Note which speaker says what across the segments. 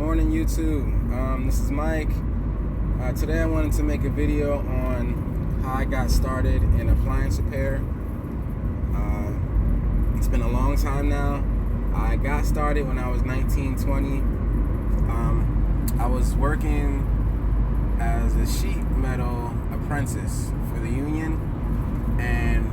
Speaker 1: morning, YouTube. This is Mike. Today I wanted to make a video on how I got started in appliance repair. It's been a long time now. I got started when I was 19, 20. I was working as a sheet metal apprentice for the union, and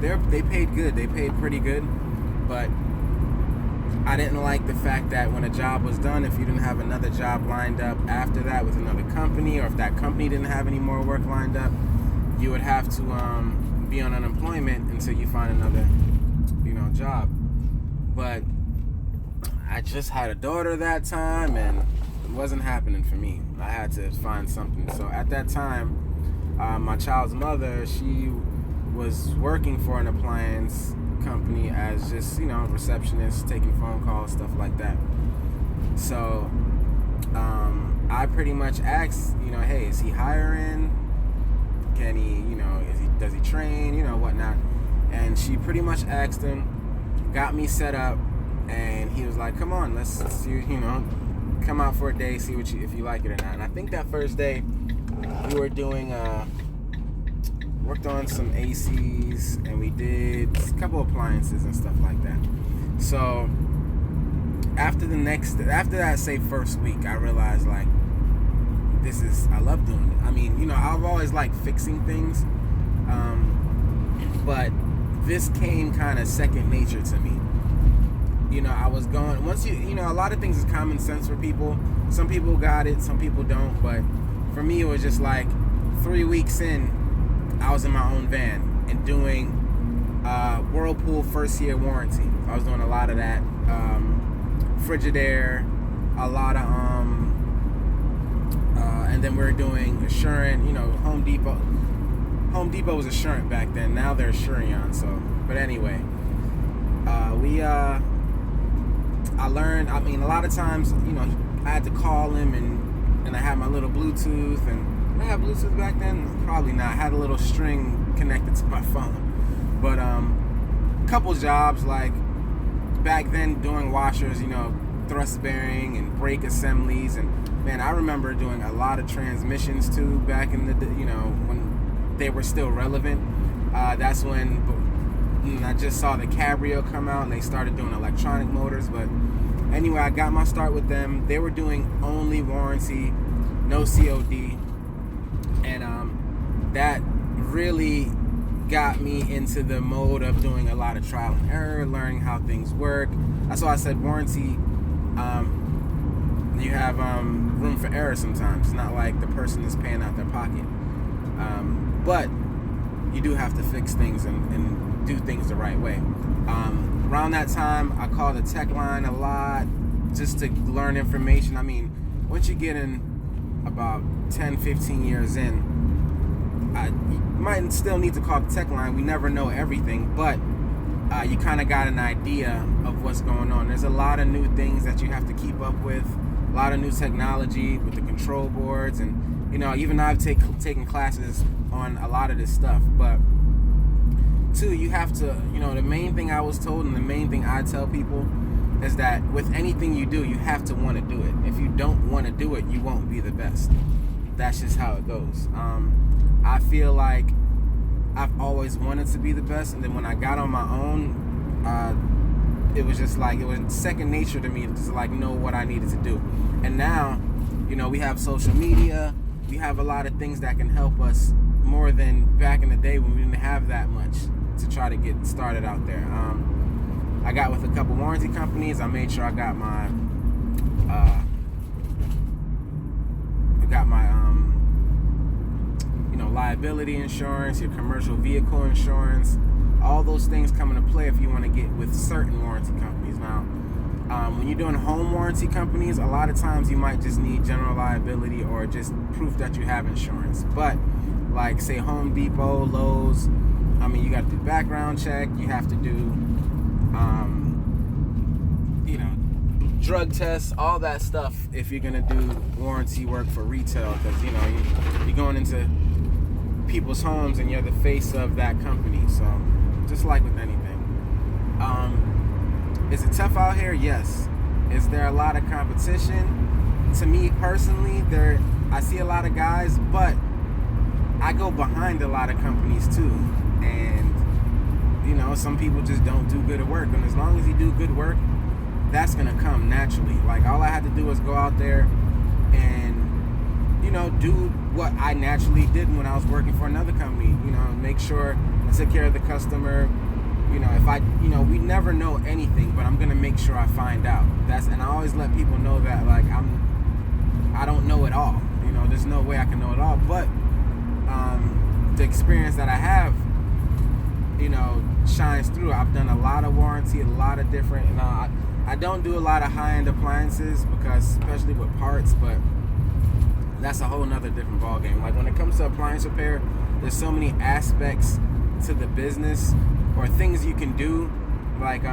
Speaker 1: they paid good. They paid pretty good, but I didn't like the fact that when a job was done, if you didn't have another job lined up after that with another company, or if that company didn't have any more work lined up, you would have to be on unemployment until you find another, job. But I just had a daughter that time, and it wasn't happening for me. I had to find something. So at that time, my child's mother, she was working for an appliance company as just, receptionist, taking phone calls, stuff like that. So I pretty much asked, hey, is he hiring? Can he, does he train, whatnot? And she pretty much asked him, got me set up, and he was like, come on, let's see, come out for a day, see if you like it or not. And I think that first day we were doing worked on some ACs, and we did a couple appliances and stuff like that. So after that, say first week, I realized I love doing it. I mean, I've always liked fixing things, but this came kind of second nature to me. I was going, once a lot of things is common sense for people. Some people got it, some people don't, but for me it was just like 3 weeks in, I was in my own van and doing Whirlpool first year warranty. I was doing a lot of that. Frigidaire, a lot of and then we were doing Assurant, Home Depot. Home Depot was Assurant back then. Now they're Assurion. So, but anyway, I learned. I mean, a lot of times, I had to call him, and I had my little Bluetooth. And did I have Bluetooth back then? Probably not. I had a little string connected to my phone. But a couple jobs, like back then, doing washers, thrust bearing and brake assemblies, and man, I remember doing a lot of transmissions too back in the when they were still relevant. That's when I just saw the Cabrio come out, and they started doing electronic motors. But anyway, I got my start with them. They were doing only warranty, no COD, and that really got me into the mode of doing a lot of trial and error, learning how things work. That's why I said warranty. You have room for error sometimes. It's not like the person is paying out their pocket, but you do have to fix things and do things the right way. Around that time, I called the tech line a lot just to learn information. I mean, once you get in about 10, 15 years in, you might still need to call the tech line. We never know everything, but you kind of got an idea of what's going on. There's a lot of new things that you have to keep up with, a lot of new technology with the control boards, and even I've taken classes on a lot of this stuff. But two, you have to, the main thing I was told, and the main thing I tell people, is that with anything you do, you have to want to do it. If you don't want to do it, you won't be the best. That's just how it goes. I feel like I've always wanted to be the best, and then when I got on my own, it was just like, it was second nature to me to just know what I needed to do. And now, we have social media, we have a lot of things that can help us more than back in the day when we didn't have that much to try to get started out there. I got with a couple warranty companies. I made sure I got my liability insurance, your commercial vehicle insurance. All those things come into play if you want to get with certain warranty companies. Now, when you're doing home warranty companies, a lot of times you might just need general liability or just proof that you have insurance. But like, say, Home Depot, Lowe's, you got to do background check. You have to do, drug tests, all that stuff if you're going to do warranty work for retail, because, you're going into people's homes and you're the face of that company. So just like with anything, is it tough out here? Yes. Is there a lot of competition? To me personally, I see a lot of guys, but I go behind a lot of companies too. And some people just don't do good work. And as long as you do good work, that's gonna come naturally. Like, all I had to do was go out there and do what I naturally did when I was working for another company. Make sure I took care of the customer. If I, we never know anything, but I'm gonna make sure I find out. And I always let people know that, like, I don't know it all. There's no way I can know it all. But the experience that I have, shines through. I've done a lot of warranty, a lot of different. I don't do a lot of high-end appliances, because especially with parts, but that's a whole nother different ballgame. Like, when it comes to appliance repair, there's so many aspects to the business, or things you can do. Like,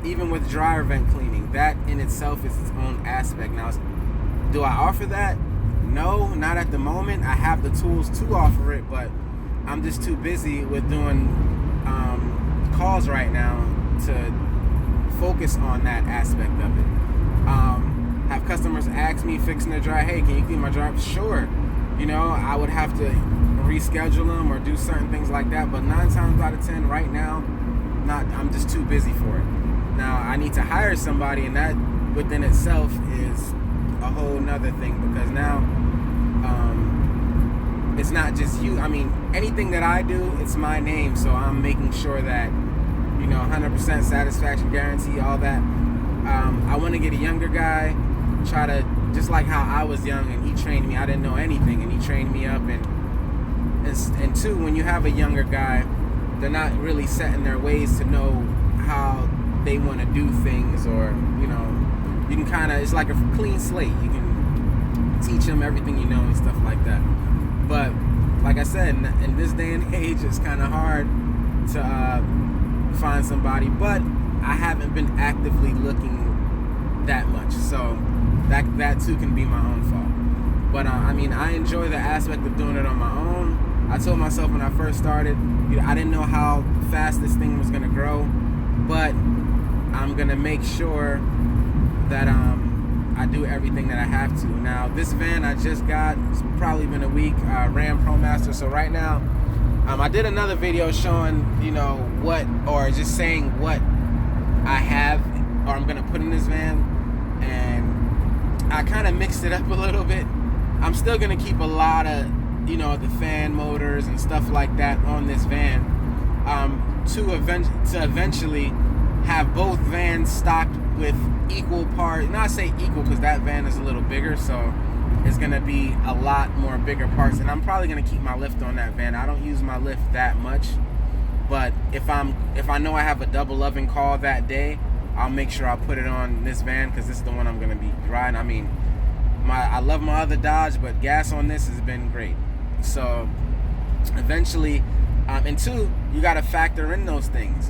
Speaker 1: even with dryer vent cleaning, that in itself is its own aspect. Now, do I offer that? No, not at the moment. I have the tools to offer it, but I'm just too busy with doing calls right now to focus on that aspect of it. Have customers ask me, fixing their dryer, hey, can you clean my dryer? Sure. I would have to reschedule them or do certain things like that, but 9 times out of 10 right now, I'm just too busy for it. Now, I need to hire somebody, and that within itself is a whole nother thing, because now it's not just you. I mean, anything that I do, it's my name, so I'm making sure that 100% satisfaction guarantee, all that. I want to get a younger guy, try to, just like how I was young and he trained me. I didn't know anything, and he trained me up. And two, when you have a younger guy, they're not really set in their ways to know how they want to do things, or you can kind of, it's like a clean slate. You can teach them everything and stuff like that. But like I said, in this day and age, it's kind of hard to find somebody. But I haven't been actively looking that much, so that too can be my own fault. But I enjoy the aspect of doing it on my own. I told myself when I first started, I didn't know how fast this thing was gonna grow, but I'm gonna make sure that I do everything that I have to. Now, this van I just got, it's probably been a week, Ram ProMaster. So right now, I did another video showing, what, or just saying what I have, or I'm gonna put in this van, and I kind of mixed it up a little bit. I'm still gonna keep a lot of, the fan motors and stuff like that on this van, to eventually have both vans stocked with equal parts. Not say equal, because that van is a little bigger, so it's gonna be a lot more bigger parts. And I'm probably gonna keep my lift on that van. I don't use my lift that much, but if I know I have a double oven call that day, I'll make sure I put it on this van, because this is the one I'm gonna be riding. I mean, I love my other Dodge, but gas on this has been great. So eventually, and two, you got to factor in those things.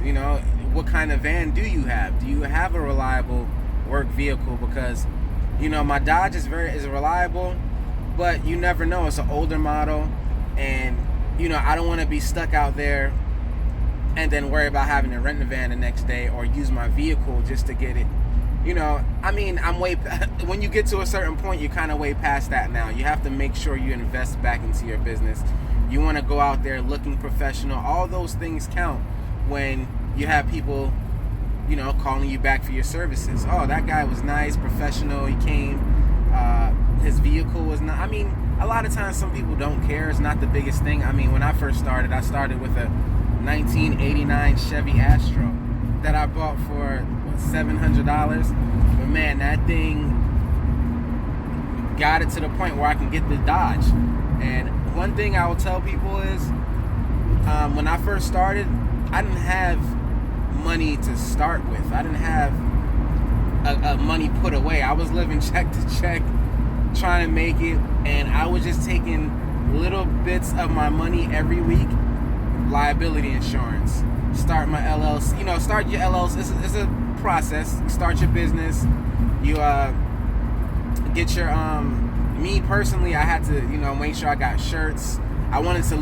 Speaker 1: What kind of van do you have? Do you have a reliable work vehicle? Because my Dodge is reliable, but you never know. It's an older model, and I don't want to be stuck out there and then worry about having to rent a van the next day or use my vehicle just to get it. I'm when you get to a certain point, you're kind of way past that now. You have to make sure you invest back into your business. You want to go out there looking professional. All those things count when you have people, calling you back for your services. Oh, that guy was nice, professional. He came, his vehicle was not. A lot of times some people don't care. It's not the biggest thing. When I first started, I started with a 1989 Chevy Astro that I bought for $700. But man, that thing got it to the point where I can get the Dodge. And one thing I will tell people is, when I first started, I didn't have money to start with. I didn't have a money put away. I was living check to check, trying to make it, and I was just taking little bits of my money every week. Liability insurance, start my LLC. Start your LLC. It's a process. Start your business. You get your me personally, I had to make sure I got shirts. I wanted to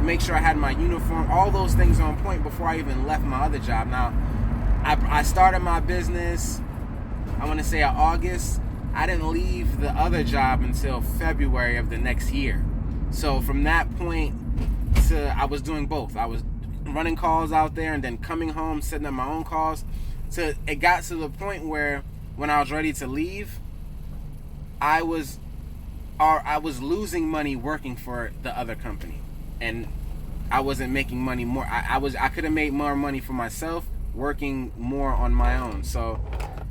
Speaker 1: make sure I had my uniform, all those things on point before I even left my other job. Now, I started my business I want to say August. I didn't leave the other job until February of the next year. So from that point to, I was doing both. I was running calls out there and then coming home, setting up my own calls. So it got to the point where when I was ready to leave, I was losing money working for the other company, and I wasn't making money more. I could have made more money for myself working more on my own. So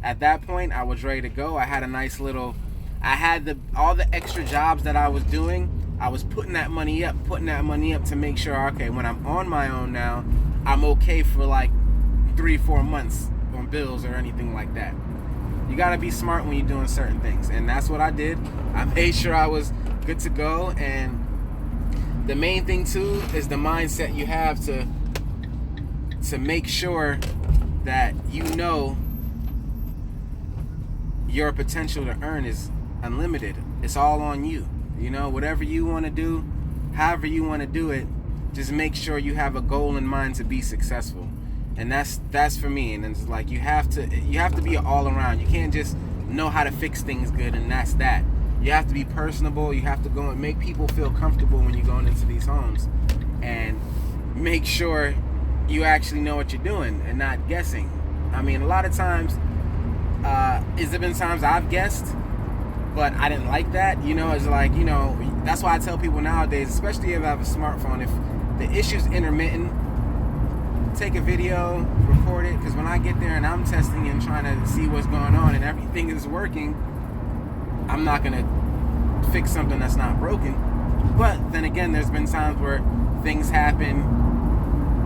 Speaker 1: at that point, I was ready to go. I had a nice little, I had all the extra jobs that I was doing. I was putting that money up to make sure, okay, when I'm on my own now, I'm okay for like 3-4 months on bills or anything like that. You gotta be smart when you're doing certain things, and that's what I did. I made sure I was good to go, and the main thing too is the mindset you have to make sure that you know your potential to earn is unlimited. It's all on you. You know, whatever you want to do, however you want to do it, just make sure you have a goal in mind to be successful. And that's for me. And it's like you have to be all around. You can't just know how to fix things good and that's that. You have to be personable. You have to go and make people feel comfortable when you're going into these homes, and make sure you actually know what you're doing and not guessing. I mean, a lot of times, has there been times I've guessed, but I didn't like that. You know, it's like, you know, that's why I tell people nowadays, especially if I have a smartphone, if the issue's intermittent, take a video, record it, because when I get there and I'm testing and trying to see what's going on and everything is working, I'm not going to fix something that's not broken. But then again, there's been times where things happen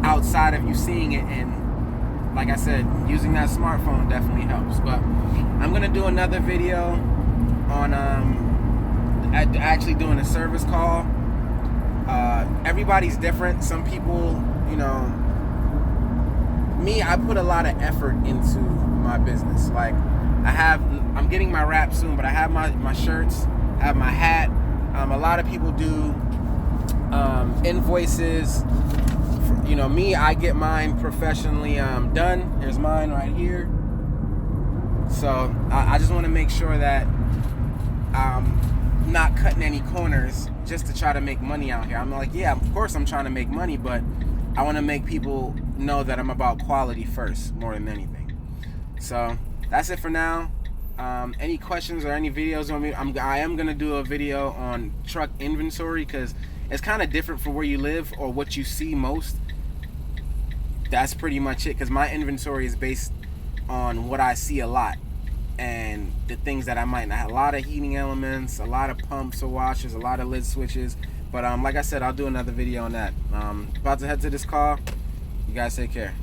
Speaker 1: outside of you seeing it, and like I said, using that smartphone definitely helps. But I'm going to do another video on actually doing a service call. Everybody's different. Some people, you know, me, I put a lot of effort into my business. Like I'm getting my wrap soon, but I have my shirts, I have my hat. A lot of people do invoices. You know, me, I get mine professionally done. Here's mine right here. So I just want to make sure that I'm not cutting any corners just to try to make money out here. I'm like, yeah, of course I'm trying to make money, but I want to make people know that I'm about quality first, more than anything. So that's it for now. Any questions or any videos on me? I am gonna do a video on truck inventory, because it's kind of different for where you live or what you see most. That's pretty much it, because my inventory is based on what I see a lot and the things that I might not. A lot of heating elements, a lot of pumps or washers, a lot of lid switches. But like I said, I'll do another video on that. About to head to this call. You guys take care.